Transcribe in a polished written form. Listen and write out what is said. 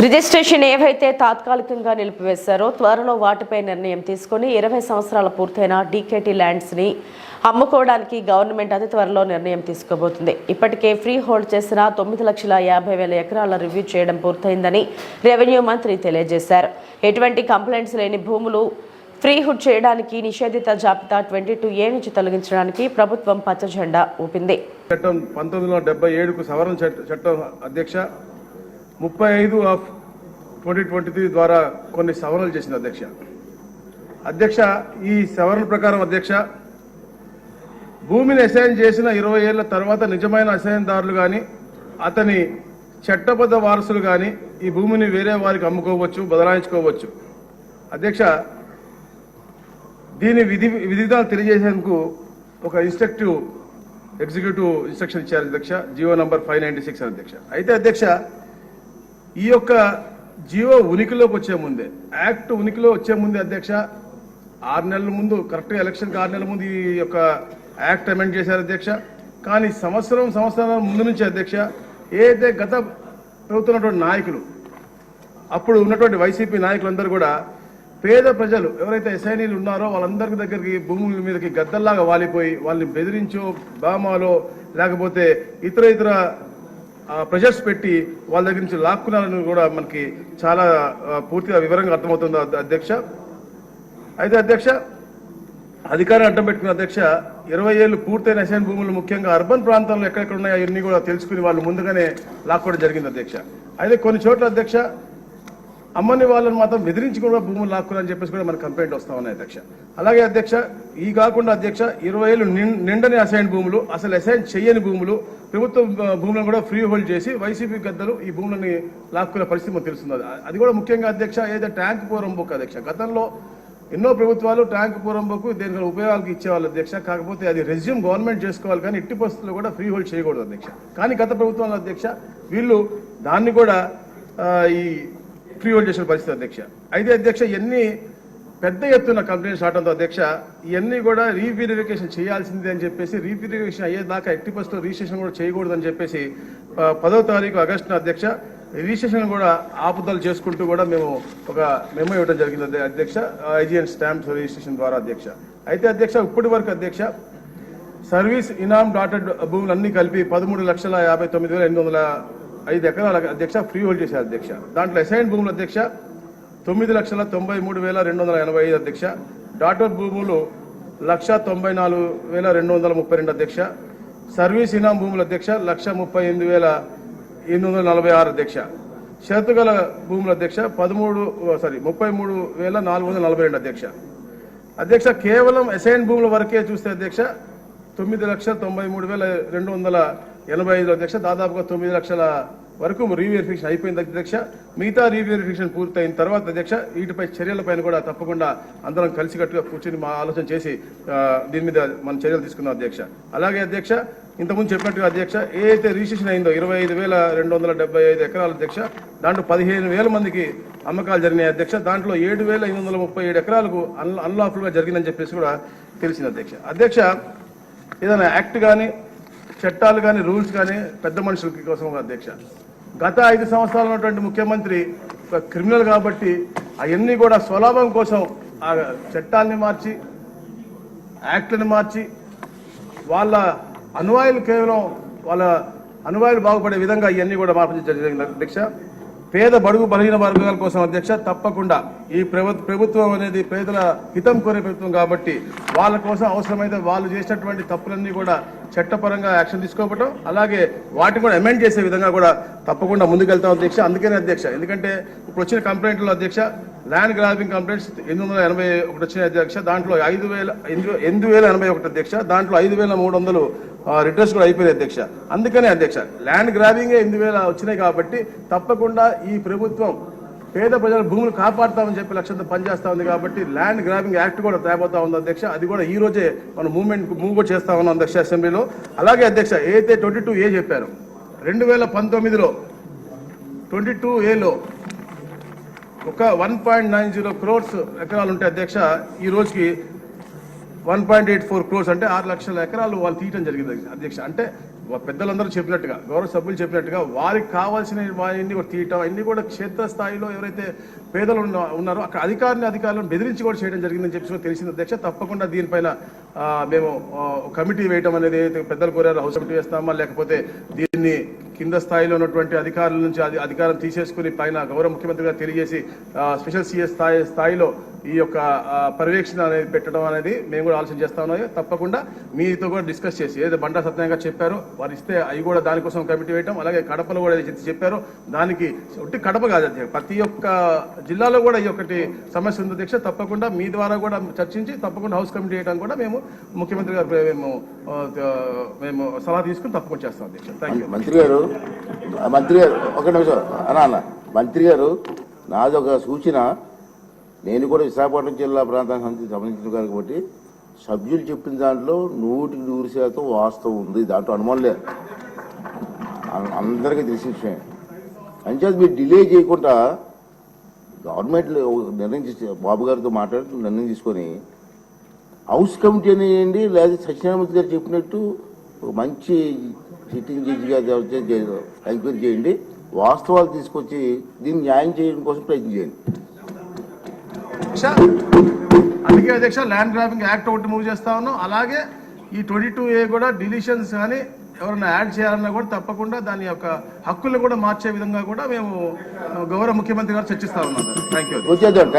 Registration ఏవైతే తాత్కాలికంగా నిలిపివేశారో త్వరలో వాటిపై నిర్ణయం తీసుకుని 20 సంవత్సరాల పూర్తయిన డీకేటీ ల్యాండ్స్ని అమ్ముకోవడానికి గవర్నమెంట్ అతి త్వరలో నిర్ణయం తీసుకోబోతుంది. ఇప్పటికే ఫ్రీ హోల్డ్ చేసిన 9,50,000 ఎకరాల రివ్యూ చేయడం పూర్తయిందని రెవెన్యూ మంత్రి తెలియజేశారు. ఎటువంటి కంప్లైంట్స్ లేని భూములు ఫ్రీ హుడ్ చేయడానికి నిషేధిత జాబితా 22A నుంచి తొలగించడానికి ప్రభుత్వం పచ్చజెండా ఊపింది. చట్టం 1977కు సవరణ చట్టం అధ్యక్ష 35/2023 ద్వారా కొన్ని సవరణలు చేసింది అధ్యక్ష. ఈ సవరణ ప్రకారం అధ్యక్ష భూమిని అసైన్ చేసిన 20 ఏళ్ల తర్వాత నిజమైన అసైన్దారులు కానీ అతని చట్టబద్ధ వారసులు కానీ ఈ భూమిని వేరే వారికి అమ్ముకోవచ్చు, బదలాయించుకోవచ్చు. అధ్యక్ష, దీని విధివిధాలు తెలియజేసేందుకు ఒక ఎగ్జిక్యూటివ్ ఇన్స్ట్రక్షన్ ఇచ్చారు అధ్యక్ష, జీవో నంబర్ 596 అధ్యక్ష. అయితే అధ్యక్ష, ఈ యొక్క జీవో ఉనికిలోకి వచ్చే ముందే, యాక్ట్ ఉనికిలో వచ్చే ముందే అధ్యక్ష 6 నెలల ముందు, కరెక్ట్గా ఎలక్షన్కి 6 నెలల ముందు ఈ యొక్క యాక్ట్ అమెండ్ చేశారు అధ్యక్ష. కానీ సంవత్సరాల ముందు నుంచి అధ్యక్ష ఏదైతే గత ప్రభుత్వం నాయకులు, అప్పుడు ఉన్నటువంటి వైసీపీ నాయకులందరూ కూడా పేద ప్రజలు ఎవరైతే ఎస్ఐనీలు ఉన్నారో వాళ్ళందరి దగ్గరికి భూముల మీదకి గద్దల్లాగా వాలిపోయి వాళ్ళని బెదిరించో, బామాలో లేకపోతే ఇతర ప్రెషర్స్ పెట్టి వాళ్ళ దగ్గర నుంచి లాక్కున్నారని కూడా మనకి చాలా పూర్తిగా వివరంగా అర్థమవుతుంది అధ్యక్ష. అయితే అధ్యక్ష, అధికారం అడ్డం పెట్టుకున్న అధ్యక్ష 20 ఏళ్లు పూర్తయిన అసైన్ భూములు ముఖ్యంగా అర్బన్ ప్రాంతాల్లో ఎక్కడెక్కడ ఉన్నాయో అవన్నీ కూడా తెలుసుకుని వాళ్ళు ముందుగానే లాక్కోవడం జరిగింది అధ్యక్ష. అయితే కొన్ని చోట్ల అధ్యక్ష అమ్మని వాళ్ళని మాత్రం బెదిరించి కూడా భూములు లాక్కున్నారని చెప్పేసి కూడా మనకు కంప్లైంట్ వస్తా ఉన్నాయి అధ్యక్ష. అలాగే అధ్యక్ష, ఈ కాకుండా అధ్యక్ష 20 ఏళ్లు నిండని అసైన్ భూములు, అసలు అసైన్ చేయని భూములు, ప్రభుత్వ భూములను కూడా ఫ్రీ హోల్డ్ చేసి వైసీపీ గద్దలు ఈ భూములని లాక్కునే పరిస్థితి మనకు తెలుస్తుంది. అది కూడా ముఖ్యంగా అధ్యక్ష ఏదైతే ట్యాంక్ పోరంబోక్ అధ్యక్ష, గతంలో ఎన్నో ప్రభుత్వాలు ట్యాంక్ పోరంబోకు దేని ఉపయోగాలకు ఇచ్చేవాళ్ళు అధ్యక్ష. కాకపోతే అది రెజ్యూమ్ గవర్నమెంట్ చేసుకోవాలి కానీ ఎట్టి పరిస్థితుల్లో కూడా ఫ్రీ హోల్డ్ చేయకూడదు అధ్యక్ష. కానీ గత ప్రభుత్వంలో అధ్యక్ష వీళ్ళు దాన్ని కూడా ఈ ఫ్రీ హోల్డ్ చేసిన పరిస్థితి అధ్యక్ష. అయితే అధ్యక్ష ఎన్ని పెద్ద ఎత్తున కంప్లైంట్స్ రావడంతో అధ్యక్ష ఇవన్నీ కూడా రీవెరిఫికేషన్ చేయాల్సిందే అని చెప్పేసి, రీవెరిఫికేషన్ అయ్యేదాకా ఎట్టి పరిస్థితుల్లో రిజిస్ట్రేషన్ కూడా చేయకూడదని చెప్పేసి 10వ తారీఖు ఆగస్టున అధ్యక్ష రిజిస్ట్రేషన్ కూడా ఆపుదలు చేసుకుంటూ కూడా మేము ఒక మెమో ఇవ్వడం జరిగింది అధ్యక్ష, ఐజీఎన్ స్టాంప్స్ రిజిస్ట్రేషన్ ద్వారా అధ్యక్ష. అయితే అధ్యక్ష ఇప్పటి వరకు అధ్యక్ష సర్వీస్ ఇనామ్ డాటెడ్ భూములన్నీ కలిపి 13,59,805 ఎకరాల అధ్యక్ష ఫ్రీ హోల్డ్ చేశారు అధ్యక్ష. దాంట్లో అసైన్ భూములు అధ్యక్ష 9,93,285 అధ్యక్ష, డాటెడ్ భూములు 1,94,232 అధ్యక్ష, సర్వీస్ ఇనాం భూములు అధ్యక్ష 1,38,846 అధ్యక్ష, షరతుగల భూముల అధ్యక్ష 33,442 అధ్యక్ష. అధ్యక్ష కేవలం అసైన్ భూముల వరకే చూస్తే అధ్యక్ష 9,93,285 అధ్యక్ష, దాదాపుగా 9 లక్షల వరకు రీవెరిఫికేషన్ అయిపోయింది అధ్యక్ష. మిగతా రీవెరిఫికేషన్ పూర్తయిన తర్వాత అధ్యక్ష వీటిపై చర్యలపైన కూడా తప్పకుండా అందరం కలిసికట్టుగా కూర్చొని మా ఆలోచన చేసి దీని మీద మనం చర్యలు తీసుకున్నాం అధ్యక్ష. అలాగే అధ్యక్ష ఇంతకుముందు చెప్పినట్టుగా అధ్యక్ష ఏదైతే రిజిస్ట్రేషన్ అయిందో 25,275 ఎకరాల అధ్యక్ష, దాంట్లో 15,000 మందికి అమ్మకాలు జరిగినాయి అధ్యక్ష. దాంట్లో 7,537 ఎకరాలకు అన్లాఫుల్గా జరిగిందని చెప్పేసి కూడా తెలిసింది అధ్యక్ష. అధ్యక్ష ఏదైనా యాక్ట్ కానీ చట్టాలు కానీ రూల్స్ కానీ పెద్ద మనుషుల కోసం అధ్యక్ష, గత 5 సంవత్సరాలు ఉన్నటువంటి ముఖ్యమంత్రి ఒక క్రిమినల్ కాబట్టి అవన్నీ కూడా స్వలాభం కోసం ఆ చట్టాలని మార్చి యాక్ట్లను మార్చి వాళ్ళ అనువాయులు కేవలం వాళ్ళ అనువాయులు బాగుపడే విధంగా ఇవన్నీ కూడా మార్పు జరిగింది అధ్యక్ష. పేద బడుగు బలహీన వర్గాల కోసం అధ్యక్ష తప్పకుండా ఈ ప్రభుత్వం అనేది పేదల హితం కోరే ప్రభుత్వం కాబట్టి వాళ్ళ కోసం అవసరమైతే వాళ్ళు చేసినటువంటి తప్పులన్నీ కూడా చట్టపరంగా యాక్షన్ తీసుకోవటం, అలాగే వాటిని కూడా అమెండ్ చేసే విధంగా కూడా తప్పకుండా ముందుకెళ్తాం అధ్యక్ష. అందుకనే అధ్యక్ష, ఎందుకంటే ఇప్పుడు వచ్చిన కంప్లైంట్లో అధ్యక్ష ల్యాండ్ గ్రాబింగ్ కంప్లైంట్స్ 881 వచ్చినాయి అధ్యక్ష, దాంట్లో 8,081 అధ్యక్ష, దాంట్లో 5,300 రిటర్న్స్ కూడా అయిపోయింది అధ్యక్ష. అందుకనే అధ్యక్ష ల్యాండ్ గ్రాబింగే 8,000 వచ్చినాయి కాబట్టి తప్పకుండా ఈ ప్రభుత్వం పేద ప్రజల భూములు కాపాడుతామని చెప్పి లక్ష్యంతో పనిచేస్తా ఉంది కాబట్టి ల్యాండ్ గ్రాబింగ్ యాక్ట్ కూడా తేబోతా ఉంది అధ్యక్ష. అది కూడా ఈ రోజే మనం మూవ్ కూడా చేస్తా ఉన్నాం అధ్యక్ష అసెంబ్లీలో. అలాగే అధ్యక్ష ఏదైతే 22A చెప్పారు 2019లో 22Aలో ఒక 1.90 crores ఎకరాలు ఉంటాయి అధ్యక్ష. ఈ రోజుకి 1.84 crores అంటే 6 లక్షల ఎకరాలు వాళ్ళు తీయటం జరిగింది అధ్యక్ష. అంటే పెద్దలందరూ చెప్పినట్టుగా, గౌరవ సభ్యులు చెప్పినట్టుగా వారికి కావాల్సిన వారిని తీయటం అన్ని కూడా క్షేత్రస్థాయిలో ఎవరైతే పేదలు ఉన్నారో అక్కడ అధికారులను బెదిరించి కూడా చేయడం జరిగిందని చెప్పి తెలిసింది అధ్యక్ష. తప్పకుండా దీనిపైన మేము కమిటీ వేయటం అనేది పెద్దలు కోరారు, హౌస్ కమిటీ వేస్తామా లేకపోతే దీన్ని కింద స్థాయిలో ఉన్నటువంటి అధికారుల నుంచి అధికారం తీసేసుకుని పైన గౌరవ ముఖ్యమంత్రి గారు తెలియజేసి స్పెషల్ సిఎస్ స్థాయిలో ఈ యొక్క పర్యవేక్షణ అనేది పెట్టడం అనేది మేము కూడా ఆలోచన చేస్తా ఉన్నాం. తప్పకుండా మీతో కూడా డిస్కస్ చేసి ఏదో బండా సత్యం గారు చెప్పారో వారు ఇస్తే అవి కూడా దానికోసం కమిటీ వేయటం, అలాగే కడపలో కూడా చెప్పారో దానికి ఒట్టి కడప కాదు అధ్యక్ష, ప్రతి ఒక్క జిల్లాలో కూడా ఈ ఒకటి సమస్య ఉంది అధ్యక్ష. తప్పకుండా మీ ద్వారా కూడా చర్చించి తప్పకుండా హౌస్ కమిటీ వేయడం కూడా మేము ముఖ్యమంత్రి గారు మేము సలహా తీసుకుని తప్పకుండా చేస్తాం అధ్యక్ష. Thank you. మంత్రి గారు ఒక నిమిషం అన్న మంత్రి గారు, నాది ఒక సూచన. నేను కూడా విశాఖపట్నం జిల్లా ప్రాంతానికి సంబంధించిన కాబట్టి సభ్యులు చెప్పిన దాంట్లో 100% వాస్తవం ఉంది, దాంట్లో అనుమానం లేదు, అందరికీ తెలిసిన విషయం. అంచేది మీరు డిలే చేయకుండా గవర్నమెంట్ నిర్ణయం బాబు గారితో మాట్లాడి నిర్ణయం తీసుకొని హౌస్ కమిటీ అనేయండి, లేదా సత్యనారాయణ గారు చెప్పినట్టు మంచి సిట్టింగ్ జడ్జి గారు ఎంక్వైరీ చేయండి, వాస్తవాలు తీసుకొచ్చి దీన్ని న్యాయం చేయడం కోసం ప్రయత్నం చేయండి. అందుకే అధ్యక్ష ల్యాండ్ గ్రాబింగ్ యాక్ట్ ఒకటి మూవ్ చేస్తా ఉన్నాం. అలాగే ఈ 22A కూడా డిలీషన్స్ కానీ ఎవరైనా యాడ్ చేయాలన్నా కూడా తప్పకుండా దాని యొక్క హక్కులను కూడా మార్చే విధంగా కూడా మేము గౌరవ ముఖ్యమంత్రి గారు చర్చిస్తా ఉన్నాం. Thank you.